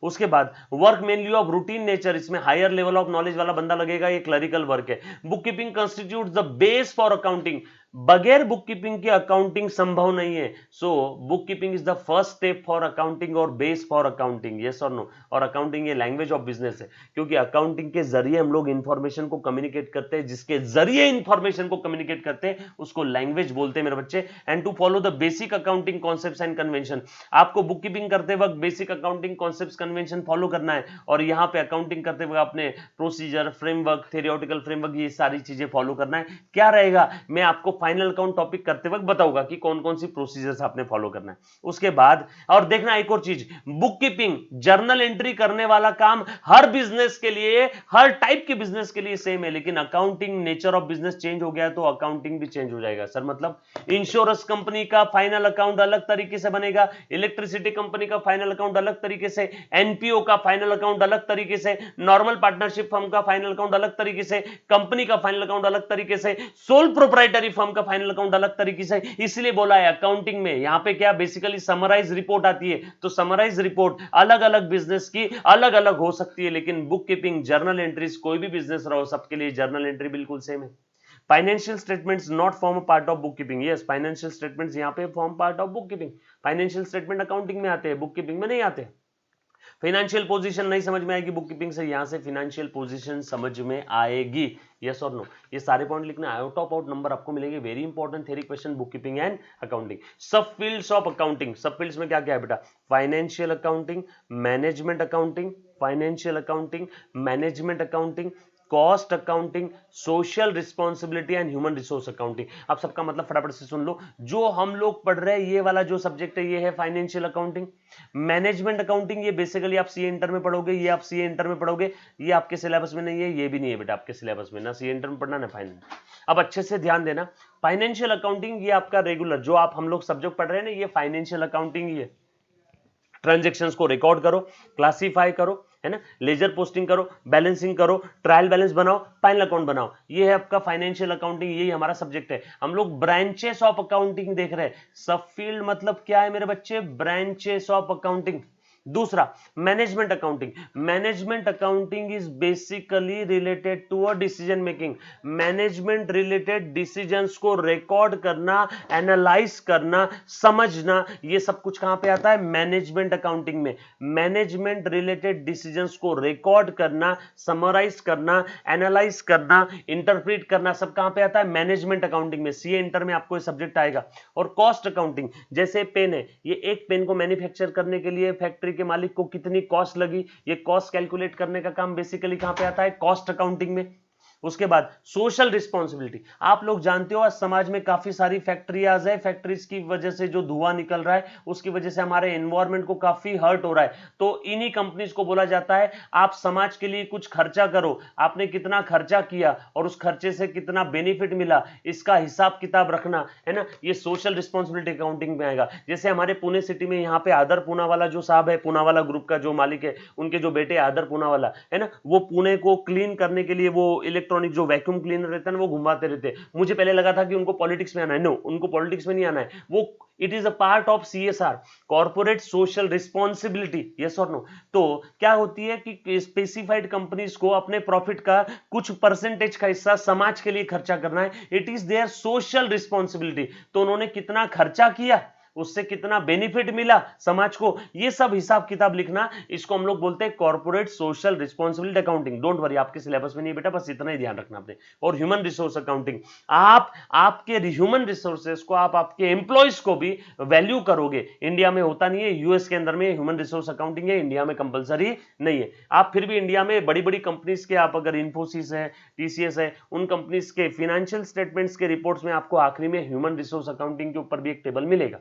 उसके बाद work mainly of routine nature, इसमें हायर लेवल ऑफ नॉलेज वाला बंदा लगेगा, ये क्लरिकल वर्क है। Book keeping constitute the base for accounting, बगैर बुक कीपिंग के अकाउंटिंग संभव नहीं है। So book keeping is the first step for accounting और बेस फॉर अकाउंटिंग, यस और नो। और अकाउंटिंग ये लैंग्वेज ऑफ बिजनेस है, क्योंकि अकाउंटिंग के जरिए हम लोग इंफॉर्मेशन को कम्युनिकेट करते हैं, जिसके जरिए इंफॉर्मेशन को कम्युनिकेट करते हैं उसको लैंग्वेज बोलते हैं मेरे बच्चे। And to follow the basic accounting concepts and convention, आपको बुक कीपिंग करते वक्त basic accounting concepts convention follow करना है, और यहाँ पे अकाउंटिंग करते वक्त अपने प्रोसीजर, फ्रेमवर्क, थ्योरेटिकल फ्रेमवर्क, ये सारी चीजें फॉलो करना है। क्या रहेगा, मैं आपको फाइनल अकाउंट टॉपिक करते वक्त बताऊंगा कि कौन कौन सी प्रोसीजर्स आपने फॉलो करना है। उसके बाद और देखना एक और चीज, बुक कीपिंग, जर्नल एंट्री करने वाला काम हर बिजनेस के लिए, हर टाइप के बिजनेस के लिए सेम है, लेकिन accounting nature of business change हो गया तो अकाउंटिंग भी चेंज हो जाएगा। सर मतलब इंश्योरेंस कंपनी का फाइनल अकाउंट अलग तरीके से बनेगा, इलेक्ट्रिसिटी कंपनी का फाइनल अकाउंट अलग तरीके से, एनपीओ का फाइनल अकाउंट अलग तरीके से, नॉर्मल पार्टनरशिप फर्म का फाइनल अकाउंट अलग तरीके से, कंपनी का फाइनल अकाउंट अलग तरीके से, सोल प्रोप्राइटरी फर्म का फाइनल अकाउंट अलग तरीके से। इसलिए बोला है अकाउंटिंग में यहां पे क्या बेसिकली समराइज रिपोर्ट आती है, तो समराइज रिपोर्ट अलग अलग बिजनेस की अलग अलग हो सकती है, लेकिन बुक कीपिंग, जर्नल एंट्रीज, कोई भी बिजनेस रहो सबके लिए जर्नल एंट्री बिल्कुल सेम है। Financial statements not form part of book keeping, yes financial statements यहां पे form part of book keeping. Financial statement accounting में आते हैं, बुक कीपिंग में नहीं आते। फाइनेंशियल पोजीशन नहीं समझ में आएगी बुक कीपिंग से, यहां से फाइनेंशियल पोजीशन समझ में आएगी, यस और नो। ये सारे पॉइंट लिखना, आउट ऑफ आउट नंबर आपको मिलेंगे। Very important theory question, book keeping and accounting. सब फील्ड्स ऑफ अकाउंटिंग, सब फील्ड्स में क्या क्या है बेटा? Financial accounting, management accounting, financial accounting, management accounting, cost accounting, social responsibility and human resource accounting. आप सबका मतलब फटाफट से सुन लो, जो हम लोग पढ़ रहे हैं ये वाला जो सब्जेक्ट है ये है फाइनेंशियल अकाउंटिंग। मैनेजमेंट अकाउंटिंग ये बेसिकली आप सीए इंटर में पढ़ोगे, ये आप सीए इंटर में पढ़ोगे, ये आपके सिलेबस में नहीं है, ये भी नहीं है बेटा आपके सिलेबस में, ना सीए इंटर में पढ़ना ना फाइनल। अब अच्छे से ध्यान देना, फाइनेंशियल अकाउंटिंग ये आपका रेगुलर जो आप हम लोग सब्जेक्ट पढ़ रहे हैं ना, ये फाइनेंशियल अकाउंटिंग ही है। ट्रांजैक्शंस को रिकॉर्ड करो, क्लासिफाई करो, है ना, लेजर पोस्टिंग करो, बैलेंसिंग करो, ट्रायल बैलेंस बनाओ, फाइनल अकाउंट बनाओ, ये है आपका फाइनेंशियल अकाउंटिंग, यही हमारा सब्जेक्ट है। हम लोग ब्रांचेस ऑफ अकाउंटिंग देख रहे हैं। सब फील्ड मतलब क्या है मेरे बच्चे? Branches of accounting. दूसरा management accounting, management accounting is basically related to a decision making. Management related decisions को रिकॉर्ड करना, एनालाइज करना, समझना, ये सब कुछ कहां पे आता है? मैनेजमेंट अकाउंटिंग में। मैनेजमेंट रिलेटेड डिसीजंस को रिकॉर्ड करना, समराइज करना, एनालाइज करना, इंटरप्रेट करना, सब कहां पे आता है? मैनेजमेंट अकाउंटिंग में। सीए इंटर में आपको ये सब्जेक्ट आएगा। और कॉस्ट अकाउंटिंग, जैसे पेन है, ये एक पेन को मैन्युफैक्चर करने के लिए फैक्ट्री के मालिक को कितनी कॉस्ट लगी, ये कॉस्ट कैलकुलेट करने का काम बेसिकली कहां पे आता है? कॉस्ट अकाउंटिंग में। उसके बाद सोशल रिस्पॉन्सिबिलिटी, आप लोग जानते हो आज समाज में काफी सारी फैक्ट्रियाज है, फैक्ट्रीज की वजह से जो धुआं निकल रहा है उसकी वजह से हमारे एनवायरनमेंट को काफी हर्ट हो रहा है। तो इन्हीं कंपनीज को बोला जाता है आप समाज के लिए कुछ खर्चा करो, आपने कितना खर्चा किया और उस खर्चे से कितना बेनिफिट मिला, इसका हिसाब किताब रखना, है ना, ये सोशल रिस्पॉन्सिबिलिटी अकाउंटिंग में आएगा। जैसे हमारे पुणे सिटी में यहाँ पे आदर पूनावाला जो साहब है, पूनावाला ग्रुप का जो मालिक है, उनके जो बेटे आदर पूनावाला है ना, वो पुणे को क्लीन करने के लिए वो इलेक्ट्रॉनिक जो वैक्यूम क्लीनर रहता है ना वो घुमाते रहते हैं। मुझे पहले लगा था कि उनको पॉलिटिक्स में आना है, नो, उनको पॉलिटिक्स में नहीं आना है, वो it is a part of CSR, corporate social responsibility, yes और नो। तो क्या होती है कि स्पेसिफाइड कंपनीज को अपने प्रॉफिट का कुछ परसेंटेज का हिस्सा समाज के लिए खर्चा करना है, it is their social responsibility. तो उन्होंने कितना खर्चा किया उससे कितना बेनिफिट मिला समाज को, ये सब हिसाब किताब लिखना, इसको हम लोग बोलते हैं corporate social responsibility accounting. Don't worry, आपके सिलेबस में नहीं बेटा, बस इतना ही ध्यान रखना आपने। और ह्यूमन रिसोर्स अकाउंटिंग, आप आपके ह्यूमन रिसोर्सेस को, आप आपके एम्प्लॉयज को भी वैल्यू करोगे। इंडिया में होता नहीं है, यूएस के अंदर में ह्यूमन रिसोर्स अकाउंटिंग है, इंडिया में कंपलसरी नहीं है। आप फिर भी इंडिया में बड़ी बड़ी कंपनीज के, आप अगर इन्फोसिस है, टीसीएस है, उन कंपनीज के फाइनेंशियल स्टेटमेंट्स के रिपोर्ट्स में आपको आखिरी में ह्यूमन रिसोर्स अकाउंटिंग के ऊपर भी एक टेबल मिलेगा।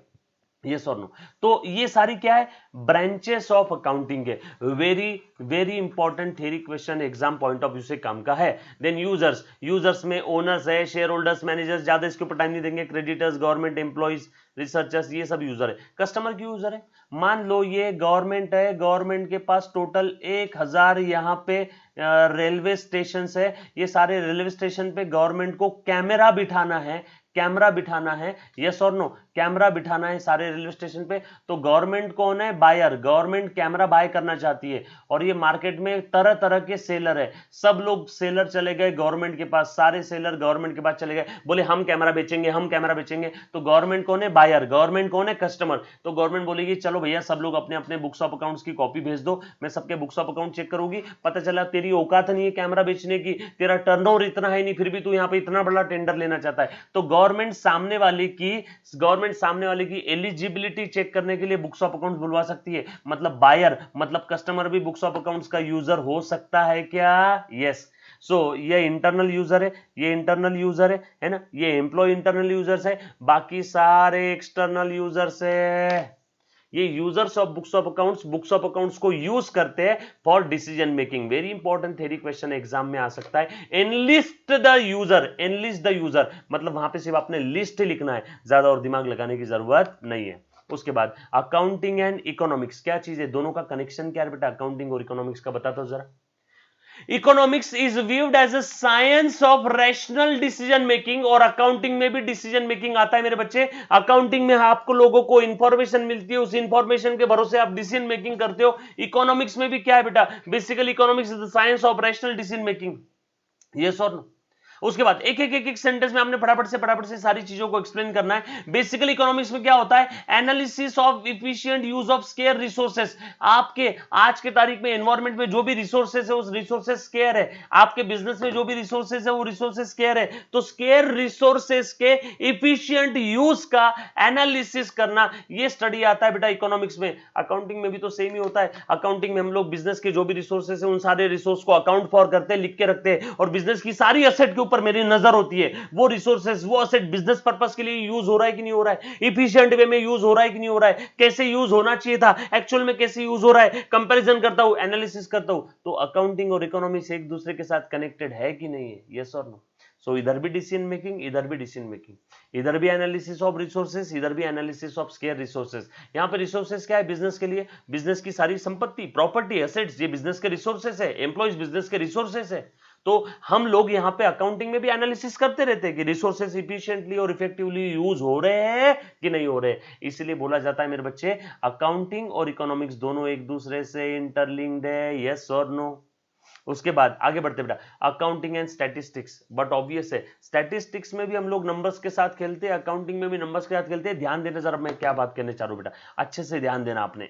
यस और नो। तो ये सारी क्या है, ब्रांचेस ऑफ अकाउंटिंग है। Very very important theory question exam point of view से काम का है। देन यूजर्स, यूजर्स में ओनर्स है, शेयर होल्डर्स, मैनेजर्स, ज्यादा इसके ऊपर टाइम नहीं देंगे, क्रेडिटर्स, गवर्नमेंट एम्प्लॉइज, रिसर्चर्स, ये सब यूजर है। कस्टमर की यूजर है, मान लो ये गवर्नमेंट है, गवर्नमेंट के पास टोटल 1000 यहाँ पे रेलवे स्टेशन है, ये सारे रेलवे स्टेशन पे गवर्नमेंट को कैमरा बिठाना है, कैमरा बिठाना है, यस और नो, कैमरा बिठाना है सारे रेलवे स्टेशन पे। तो गवर्नमेंट कौन है, बायर, गवर्नमेंट कैमरा बाय करना चाहती है, और ये मार्केट में तरह तरह के सेलर है, सब लोग सेलर चले गए गवर्नमेंट के पास, सारे सेलर गवर्नमेंट के पास चले गए, बोले हम कैमरा बेचेंगे, हम कैमरा बेचेंगे। तो गवर्नमेंट कौन है, बायर, गवर्नमेंट कौन है, कस्टमर। तो गवर्नमेंट बोलेगी चलो भैया सब लोग अपने अपने बुक्स ऑफ अकाउंट्स की कॉपी भेज दो, मैं सबके बुक्स ऑफ अकाउंट चेक करूंगी, पता चला तेरी औकात नहीं है कैमरा बेचने की, तेरा टर्नओवर इतना है नहीं, फिर भी तू यहाँ पे इतना बड़ा टेंडर लेना चाहता है। तो गवर्नमेंट सामने वाले की एलिजिबिलिटी चेक करने के लिए बुक्स ऑफ अकाउंट्स बुलवा सकती है। मतलब बायर, मतलब कस्टमर भी बुक्स ऑफ अकाउंट्स का यूजर हो सकता है क्या, यस। सो ये इंटरनल यूजर है, ये इंटरनल यूजर है ना, ये एम्प्लॉय इंटरनल यूजर्स है, बाकी सारे एक्सटर्नल यूजर्स है। ये users of books of accounts को यूज करते हैं for decision making. Very important theory question exam में आ सकता है। Analyst the user, analyst the user मतलब वहां पे सिर्फ आपने लिस्ट ही लिखना है, ज्यादा और दिमाग लगाने की जरूरत नहीं है। उसके बाद अकाउंटिंग एंड इकोनॉमिक्स, क्या चीज है, दोनों का कनेक्शन क्या है बेटा, अकाउंटिंग और इकोनॉमिक्स का बताता हूं जरा। Economics is viewed as a science of rational decision making, और अकाउंटिंग में भी डिसीजन मेकिंग आता है मेरे बच्चे। अकाउंटिंग में आपको लोगों को इंफॉर्मेशन मिलती है, उस इंफॉर्मेशन के भरोसे आप डिसीजन मेकिंग करते हो। इकोनॉमिक्स में भी क्या है बेटा, basically economics is the science of rational decision making, yes और नो। उसके बाद एक सेंटेंस में आपने फटाफट से सारी चीजों को एक्सप्लेन करना है। बेसिकली इकोनॉमिक्स में क्या होता है, analysis of efficient use of square resources. आपके आज के तारीख में एनवायरमेंट में जो भी रिसोर्सेस है, उस रिसोर्सेस स्केयर है। आपके बिजनेस में जो भी रिसोर्सेस है, वो रिसोर्सेस स्केयर है। तो स्केयर रिसोर्सेस के एफिशिएंट यूज का एनालिसिस करना, ये स्टडी आता है बेटा इकोनॉमिक्स में। अकाउंटिंग में भी तो सेम ही होता है। अकाउंटिंग में हम लोग बिजनेस के जो भी रिसोर्सेस है, उन सारे रिसोर्स को अकाउंट फॉर करते हैं, लिख के रखते हैं, और बिजनेस की सारी एसेट के ऊपर मेरी नजर होती है। वो रिसोर्सेस, वो एसेट बिजनेस पर्पस के लिए यूज हो रहा है कि नहीं हो रहा है, इफिशिएंट वे में यूज हो रहा है कि नहीं हो रहा है, कैसे यूज होना चाहिए था, एक्चुअल में कैसे यूज हो रहा है, कंपैरिजन करता हूं, एनालिसिस करता हूं। तो अकाउंटिंग और इकोनॉमिक्स एक दूसरे के साथ कनेक्टेड है कि नहीं है, यस और नो। सो इधर भी डिसीजन मेकिंग, इधर भी डिसीजन मेकिंग, इधर भी एनालिसिस ऑफ रिसोर्सेस, इधर भी एनालिसिस ऑफ स्केयर रिसोर्सेस। यहां पे रिसोर्सेस क्या है, बिजनेस के लिए, बिजनेस की सारी संपत्ति, प्रॉपर्टी, एसेट्स, ये बिजनेस के रिसोर्सेस है, एम्प्लॉइज बिजनेस के रिसोर्सेस है। तो हम लोग यहां पे अकाउंटिंग में भी एनालिसिस करते रहते हैं कि रिसोर्सेस इफिशिएंटली और इफेक्टिवली यूज हो रहे हैं कि नहीं हो रहे। इसलिए बोला जाता है मेरे बच्चे, अकाउंटिंग और इकोनॉमिक्स दोनों एक दूसरे से इंटरलिंक्ड है, यस और नो। उसके बाद आगे बढ़ते बेटा, accounting and statistics, but obvious है स्टैटिस्टिक्स में भी हम लोग नंबर्स के साथ खेलते हैं, अकाउंटिंग में भी नंबर्स के साथ खेलते हैं। ध्यान देना जरा, मैं क्या बात करने चाह रहा हूं बेटा, अच्छे से ध्यान देना आपने।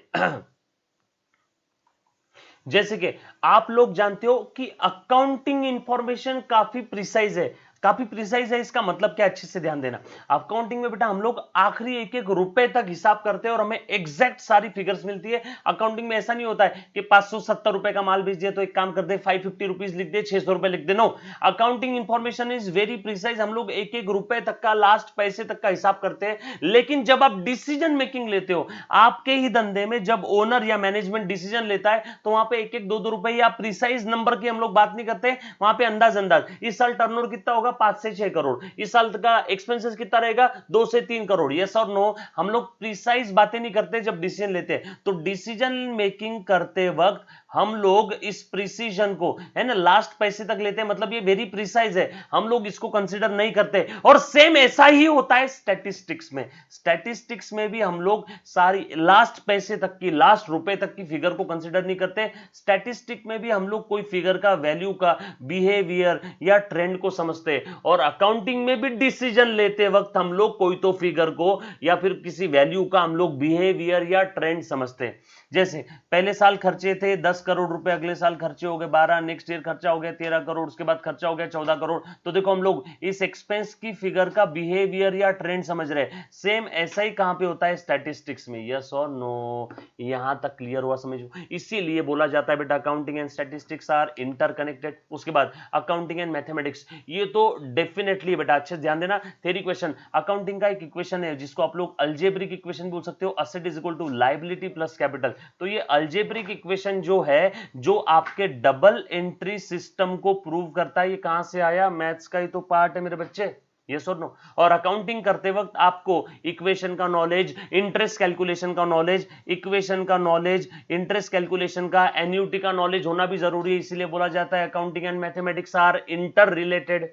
जैसे कि आप लोग जानते हो कि अकाउंटिंग इंफॉर्मेशन काफी प्रिसाइज है, काफी प्रिसाइज है। इसका मतलब क्या, अच्छे से ध्यान देना। अकाउंटिंग में बेटा हम लोग आखिरी एक एक रुपए तक हिसाब करते हैं और हमें एग्जैक्ट सारी फिगर्स मिलती है। अकाउंटिंग में ऐसा नहीं होता है कि 570 रुपए का माल बेच दिया तो एक काम कर दे 550 रुपीज लिख दे, 600 रुपए लिख दे। No, accounting information is very precise. हम लोग एक एक रुपए तक का, लास्ट पैसे तक का हिसाब करते हैं। लेकिन जब आप डिसीजन मेकिंग लेते हो, आपके ही धंधे में जब ओनर या मैनेजमेंट डिसीजन लेता है, तो वहां पे एक एक 2-2 रुपए या प्रिसाइज नंबर की हम लोग बात नहीं करते, वहां पे अंदाज। इस साल टर्नओवर कितना होगा, 5 से 6 करोड़। इस साल का एक्सपेंसेस कितना रहेगा, 2 से 3 करोड़। यस और नो, हम लोग प्रिसाइज बातें नहीं करते जब डिसीजन लेते हैं। तो डिसीजन मेकिंग करते वक्त हम लोग इस प्रिसीजन को, है ना, लास्ट पैसे तक लेते हैं, मतलब ये वेरी प्रिसाइज है, हम लोग इसको कंसीडर नहीं करते। और सेम ऐसा ही होता है स्टैटिस्टिक्स में। स्टैटिस्टिक्स में भी हम लोग सारी लास्ट पैसे तक की, लास्ट रुपए तक की फिगर को कंसीडर नहीं करते। स्टैटिस्टिक में भी हम लोग कोई फिगर का, वैल्यू का, बिहेवियर या ट्रेंड को समझते हैं। और अकाउंटिंग में भी डिसीजन लेते वक्त हम लोग कोई तो फिगर को या फिर किसी वैल्यू का हम लोग बिहेवियर या ट्रेंड समझते हैं। जैसे पहले साल खर्चे थे 10 करोड़ रुपए, अगले साल खर्चे हो गए 12, नेक्स्ट ईयर खर्चा हो गया 13 करोड़, उसके बाद खर्चा हो गया 14 करोड़। तो देखो हम लोग इस एक्सपेंस की फिगर का बिहेवियर या ट्रेंड समझ रहे हैं। सेम ऐसा ही कहां पे होता है, स्टैटिस्टिक्स में। यस और नो? यहां तक क्लियर हुआ समझो? इसीलिए बोला जाता है बेटा accounting and statistics are interconnected. उसके बाद अकाउंटिंग एंड मैथमेटिक्स, ये तो डेफिनेटली बेटा अच्छे से ध्यान देना। थ्योरी क्वेश्चन, अकाउंटिंग का एक इक्वेशन है जिसको आप लोग अलजेब्रिक इक्वेशन बोल सकते हो, asset is equal to liability plus capital. तो ये अलजेब्रिक इक्वेशन जो है, जो आपके डबल एंट्री सिस्टम को प्रूव करता है, ये कहां से आया? मैथ्स का ही तो पार्ट है मेरे बच्चे। यस और नो? और अकाउंटिंग करते वक्त आपको इक्वेशन का नॉलेज, इंटरेस्ट कैलकुलेशन का नॉलेज, इक्वेशन का नॉलेज, इंटरेस्ट कैलकुलेशन का, एन्युटी का नॉलेज होना भी जरूरी है। इसीलिए बोला जाता है accounting and mathematics are inter related.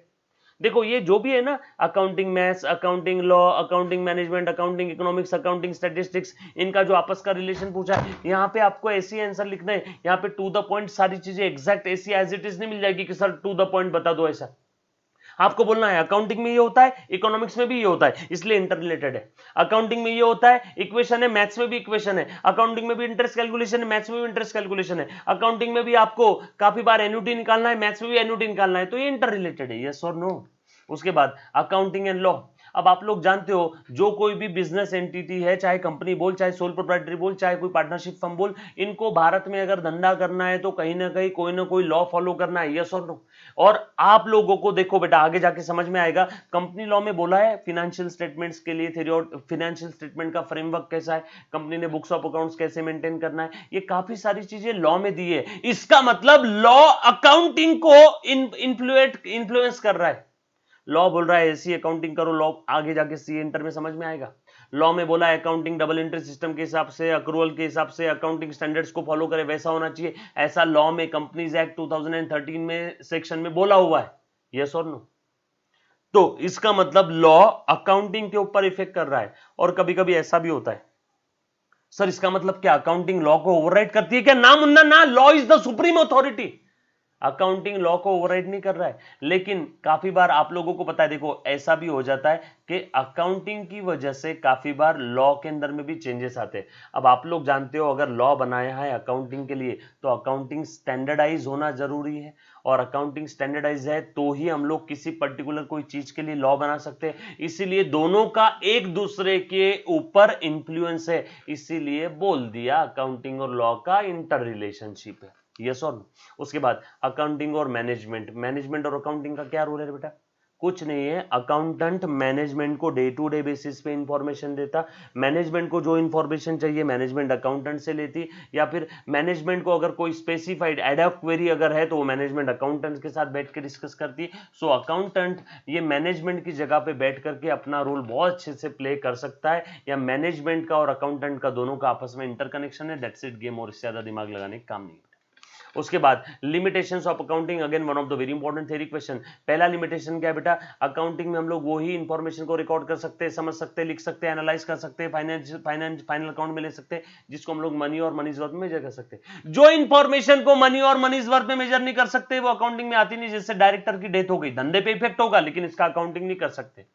देखो ये जो भी है ना, accounting maths, accounting law, accounting management, accounting economics, accounting statistics, इनका जो आपस का रिलेशन पूछा है, यहाँ पे आपको ऐसी आंसर लिखना है, यहाँ पे टू द पॉइंट सारी चीजें एग्जैक्ट ऐसी एज इट इज नहीं मिल जाएगी कि सर टू द पॉइंट बता दो। ऐसा आपको बोलना है अकाउंटिंग में ये होता है, इकोनॉमिक्स में भी ये होता है, इसलिए इंटर रिलेटेड है। अकाउंटिंग में ये होता है, इक्वेशन है, मैथ्स में भी इक्वेशन है। अकाउंटिंग में भी इंटरेस्ट कैलकुलेशन है, मैथ्स में भी इंटरेस्ट कैलकुलेशन है। अकाउंटिंग में भी आपको काफी बार एन्युटी निकालना है, मैथ्स में भी एन्युटी निकालना है, तो ये इंटर रिलेटेड है। यस और नो? उसके बाद अकाउंटिंग एंड लॉ। अब आप लोग जानते हो, जो कोई भी बिजनेस एंटिटी है, चाहे कंपनी बोल, चाहे सोल प्रोप्राइटरी बोल, चाहे कोई पार्टनरशिप फर्म बोल, इनको भारत में अगर धंधा करना है तो कहीं ना कहीं कोई ना कोई लॉ फॉलो करना है। यस और नो? और आप लोगों को देखो बेटा आगे जाके समझ में आएगा, कंपनी लॉ में बोला है फिनेंशियल स्टेटमेंट्स के लिए थ्योरी और फिनेंशियल स्टेटमेंट का फ्रेमवर्क कैसा है, कंपनी ने बुक्स ऑफ अकाउंट्स कैसे मेंटेन करना है, ये काफी सारी चीजें लॉ में दी है। इसका मतलब लॉ अकाउंटिंग को इन्फ्लुएंस कर रहा है। लॉ बोल रहा है ऐसी अकाउंटिंग करो, लॉ आगे जाके सी इंटर में समझ में आएगा। लॉ में बोला है अकाउंटिंग डबल एंट्री सिस्टम के हिसाब से, अक्रूवल के हिसाब से, अकाउंटिंग स्टैंडर्ड्स को फॉलो करे, वैसा होना चाहिए। ऐसा लॉ में कंपनीज एक्ट 2013 में सेक्शन में बोला हुआ है। यस और नो? तो इसका मतलब लॉ अकाउंटिंग के ऊपर इफेक्ट कर रहा है। और कभी कभी ऐसा भी होता है, सर इसका मतलब क्या अकाउंटिंग लॉ को ओवरराइड करती है क्या? ना मुन्ना ना, law is the supreme authority. Accounting law को ओवरराइड नहीं कर रहा है, लेकिन काफी बार आप लोगों को पता है, देखो ऐसा भी हो जाता है कि अकाउंटिंग की वजह से काफी बार लॉ के अंदर में भी चेंजेस आते हैं। अब आप लोग जानते हो, अगर लॉ बनाया है अकाउंटिंग के लिए तो अकाउंटिंग स्टैंडर्डाइज होना जरूरी है। और अकाउंटिंग स्टैंडर्डाइज है तो ही हम लोग किसी पर्टिकुलर कोई चीज के लिए लॉ बना सकते हैं। इसीलिए दोनों का एक दूसरे के ऊपर इंफ्लुएंस है, इसीलिए बोल दिया अकाउंटिंग और लॉ का इंटर रिलेशनशिप है। यस और नो? उसके बाद अकाउंटिंग और मैनेजमेंट। मैनेजमेंट और अकाउंटिंग का क्या रोल है बेटा? कुछ नहीं है, अकाउंटेंट मैनेजमेंट को डे टू डे बेसिस पे इंफॉर्मेशन देता। मैनेजमेंट को जो इंफॉर्मेशन चाहिए मैनेजमेंट अकाउंटेंट से लेती, या फिर मैनेजमेंट को अगर कोई स्पेसिफाइड एडॉक क्वेरी अगर है तो वो मैनेजमेंट अकाउंटेंट के साथ बैठ के डिस्कस करती। सो अकाउंटेंट ये मैनेजमेंट की जगह पे बैठ करके अपना रोल बहुत अच्छे से प्ले कर सकता है, या मैनेजमेंट का और अकाउंटेंट का दोनों का आपस में इंटरकनेक्शन है। दैट्स इट गेम, और इससे ज्यादा दिमाग लगाने का काम नहीं। उसके बाद limitations of accounting, again one of the very important theory question. पहला लिमिटेशन क्या है बेटा? अकाउंटिंग में हम लोग वही इंफॉर्मेशन को रिकॉर्ड कर सकते हैं, समझ सकते हैं, लिख सकते हैं, एनालाइज कर सकते हैं, फाइनल अकाउंट में ले सकते हैं, जिसको हम लोग मनी और मनीज वर्थ में मेजर कर सकते हैं। जो इंफॉर्मेशन को मनी और मनीज वर्थ में मेजर नहीं कर सकते वो अकाउंटिंग में आती नहीं। जैसे डायरेक्टर की डेथ हो गई, धंधे पे इफेक्ट होगा लेकिन इसका अकाउंटिंग नहीं कर सकते।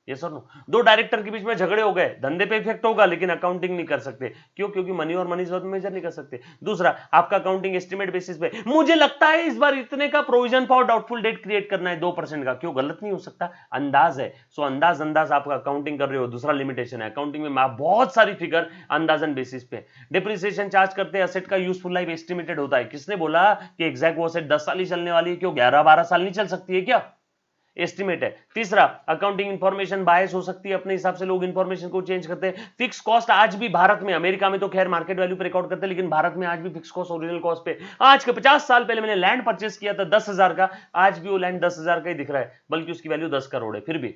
यस और नो? दो डायरेक्टर के बीच में झगड़े हो गए, धंधे पे इफेक्ट होगा लेकिन अकाउंटिंग नहीं कर सकते। क्यों? क्योंकि मनी और मनी वर्थ में मेजर नहीं कर सकते। दूसरा, आपका अकाउंटिंग एस्टिमेट बेसिस पे, मुझे लगता है इस बार इतने का provision for doubtful debt create करना है 2% का। क्यों? गलत नहीं हो सकता, अंदाज है। सो अंदाज आपका अकाउंटिंग कर रहे हो, दूसरा लिमिटेशन है। अकाउंटिंग में आप बहुत सारी फिगर अंदाजन बेसिस पे डिप्रिसिएशन चार्ज करते हैं, असेट का यूजफुल लाइफ एस्टिमेटेड होता है। किसने बोला कि एग्जैक्ट वो असेट 10 साल ही चलने वाली है? क्यों 11-12 साल नहीं चल सकती है क्या? एस्टिमेट है। तीसरा, अकाउंटिंग इंफॉर्मेशन बायस हो सकती है, अपने हिसाब से लोग इंफॉर्मेशन को चेंज करते हैं। फिक्स कॉस्ट आज भी भारत में, अमेरिका में तो खैर मार्केट वैल्यू पे रिकॉर्ड करते हैं, लेकिन भारत में आज भी फिक्स कॉस्ट ओरिजिनल कॉस्ट पे। आज के 50 साल पहले मैंने लैंड परचेस किया था 10,000 का, आज भी वो लैंड 10,000 का ही दिख रहा है, बल्कि उसकी वैल्यू 10 करोड़ है। फिर भी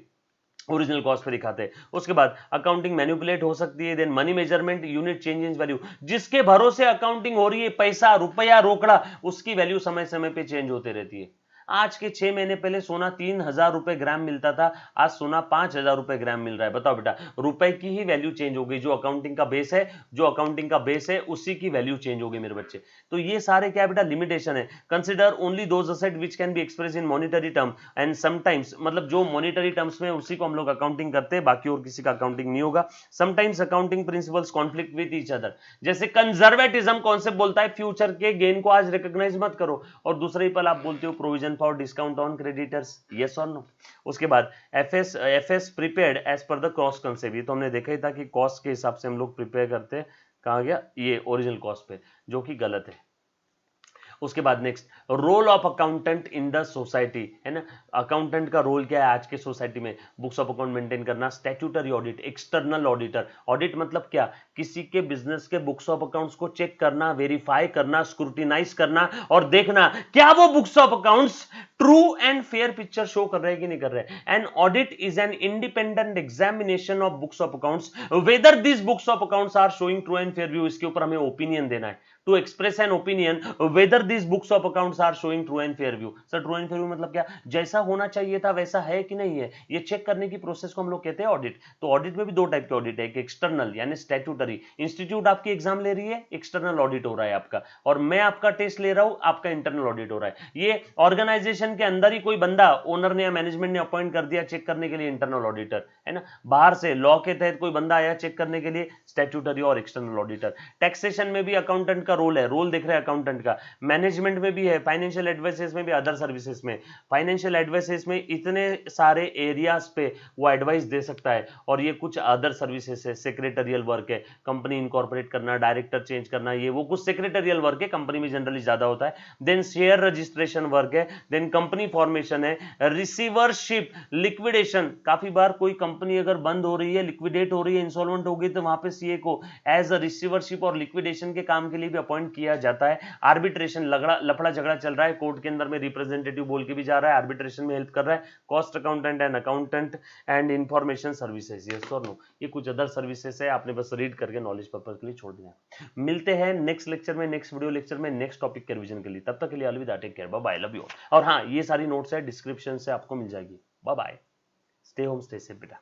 ओरिजिनल कॉस्ट पे दिखाते हैं। उसके बाद अकाउंटिंग मैनिपुलेट हो सकती है। Then money measurement, unit change in value, जिसके भरोसे अकाउंटिंग हो रही है, पैसा, रुपया, रोकड़ा, उसकी वैल्यू समय समय पे चेंज होते रहती है। आज के 6 महीने पहले सोना 3,000 रुपए ग्राम मिलता था, आज सोना 5,000 रुपए ग्राम मिल रहा है। बताओ बेटा, रुपए की ही वैल्यू चेंज हो गई। जो अकाउंटिंग का बेस है, जो अकाउंटिंग का बेस है, उसी की वैल्यू चेंज हो गई मेरे बच्चे। तो ये सारे क्या बेटा, लिमिटेशन है। Consider only those asset which can be express in monetary term and sometimes, मतलब जो मॉनिटरी टर्म्स में उसी को हम लोग अकाउंटिंग करते हैं, बाकी और किसी का अकाउंटिंग नहीं होगा। Sometimes accounting principles conflict with each other. जैसे कंजर्वेटिज्म कॉन्सेप्ट बोलता है फ्यूचर के गेन को आज रिकॉग्नाइज मत करो, और दूसरा ही पल आप बोलते हो provision for discount on creditors, yes और नो। उसके बाद FS prepared as per the cost concept, ये तो हमने देखा ही था कि कॉस्ट के हिसाब से हम लोग प्रिपेयर करते हैं। कहा गया ये ओरिजिनल कॉस्ट पे, जो कि गलत है। उसके बाद next, role of accountant in the society, है ना। अकाउंटेंट का रोल क्या है आज के सोसाइटी में? बुक्स ऑफ अकाउंट मेंटेन करना, statutory audit, external auditor. Audit मतलब क्या? किसी के बिजनेस के बुक्स ऑफ अकाउंट्स को चेक करना, वेरीफाई करना, स्क्रूटिनाइज करना और देखना क्या वो books of accounts true and fair picture show कर रहे हैं कि नहीं कर रहे। And audit is an independent examination of books of accounts whether this books of accounts are showing true and fair view. इसके ऊपर हमें ओपिनियन देना है, to express an opinion whether this books of accounts are showing true and fair view. Sir true and fair view मतलब क्या? जैसा होना चाहिए था वैसा है कि नहीं है, ये चेक करने की प्रोसेस को हम लोग कहते हैं ऑडिट। तो ऑडिट में भी दो टाइप के ऑडिट है, एक एक्सटर्नल यानी स्टैट्यूटरी, इंस्टीट्यूट आपकी एग्जाम ले रही है, एक्सटर्नल ऑडिट हो रहा है आपका, और मैं आपका टेस्ट ले रहा हूं, आपका इंटरनल ऑडिट हो रहा है। ये ऑर्गेनाइजेशन के अंदर ही कोई बंदा ओनर ने या मैनेजमेंट ने अपॉइंट कर दिया चेक करने के लिए, इंटरनल ऑडिटर, है ना। बाहर से लॉ के तहत कोई बंदा आया चेक करने के लिए, स्टैट्यूटरी और एक्सटर्नल ऑडिटर। टैक्सेशन में भी अकाउंटेंट का रोल है, रोल देख रहे हैं अकाउंटेंट का। मैनेजमेंट में भी है, फाइनेंशियल एडवाइसेस में भी, अदर सर्विसेज में। फाइनेंशियल एडवाइसेस में इतने सारे एरियाज पे वो एडवाइस दे सकता है, और ये कुछ अदर सर्विसेज है, सेक्रेटरियल वर्क है, कंपनी इनकॉर्पोरेट करना, डायरेक्टर चेंज करना, ये वो कुछ सेक्रेटरियल वर्क है, कंपनी में जनरली ज्यादा होता है। देन शेयर रजिस्ट्रेशन वर्क है, देन कंपनी फॉर्मेशन है, रिसीवरशिप, लिक्विडेशन। काफी बार कोई कंपनी अगर बंद हो रही है, लिक्विडेट हो रही है, इंसॉल्वेंट हो गई, तो वहां पे सीए को एज अ रिसीवरशिप और लिक्विडेशन के काम के लिए भी अपॉइंट किया जाता है। आर्बिट्रेशन, लफड़ा झगड़ा चल रहा है कोर्ट के अंदर में, रिप्रेजेंटेटिव बोल के भी जा रहा है, आर्बिट्रेशन में हेल्प कर रहा है। Cost accountant and accountant and information services, yes और नो। ये कुछ अदर सर्विसेज है, आपने बस रीड करके नॉलेज पर्पज के लिए छोड़ दिया। मिलते हैं नेक्स्ट लेक्चर में, नेक्स्ट वीडियो लेक्चर में, नेक्स्ट टॉपिक के रिवीजन के लिए। तब तक के लिए अलविदा, take care, bye bye, love you. और हाँ, ये सारी नोट्स है डिस्क्रिप्शन से आपको मिल जाएगी। Bye bye, stay home stay safe बेटा।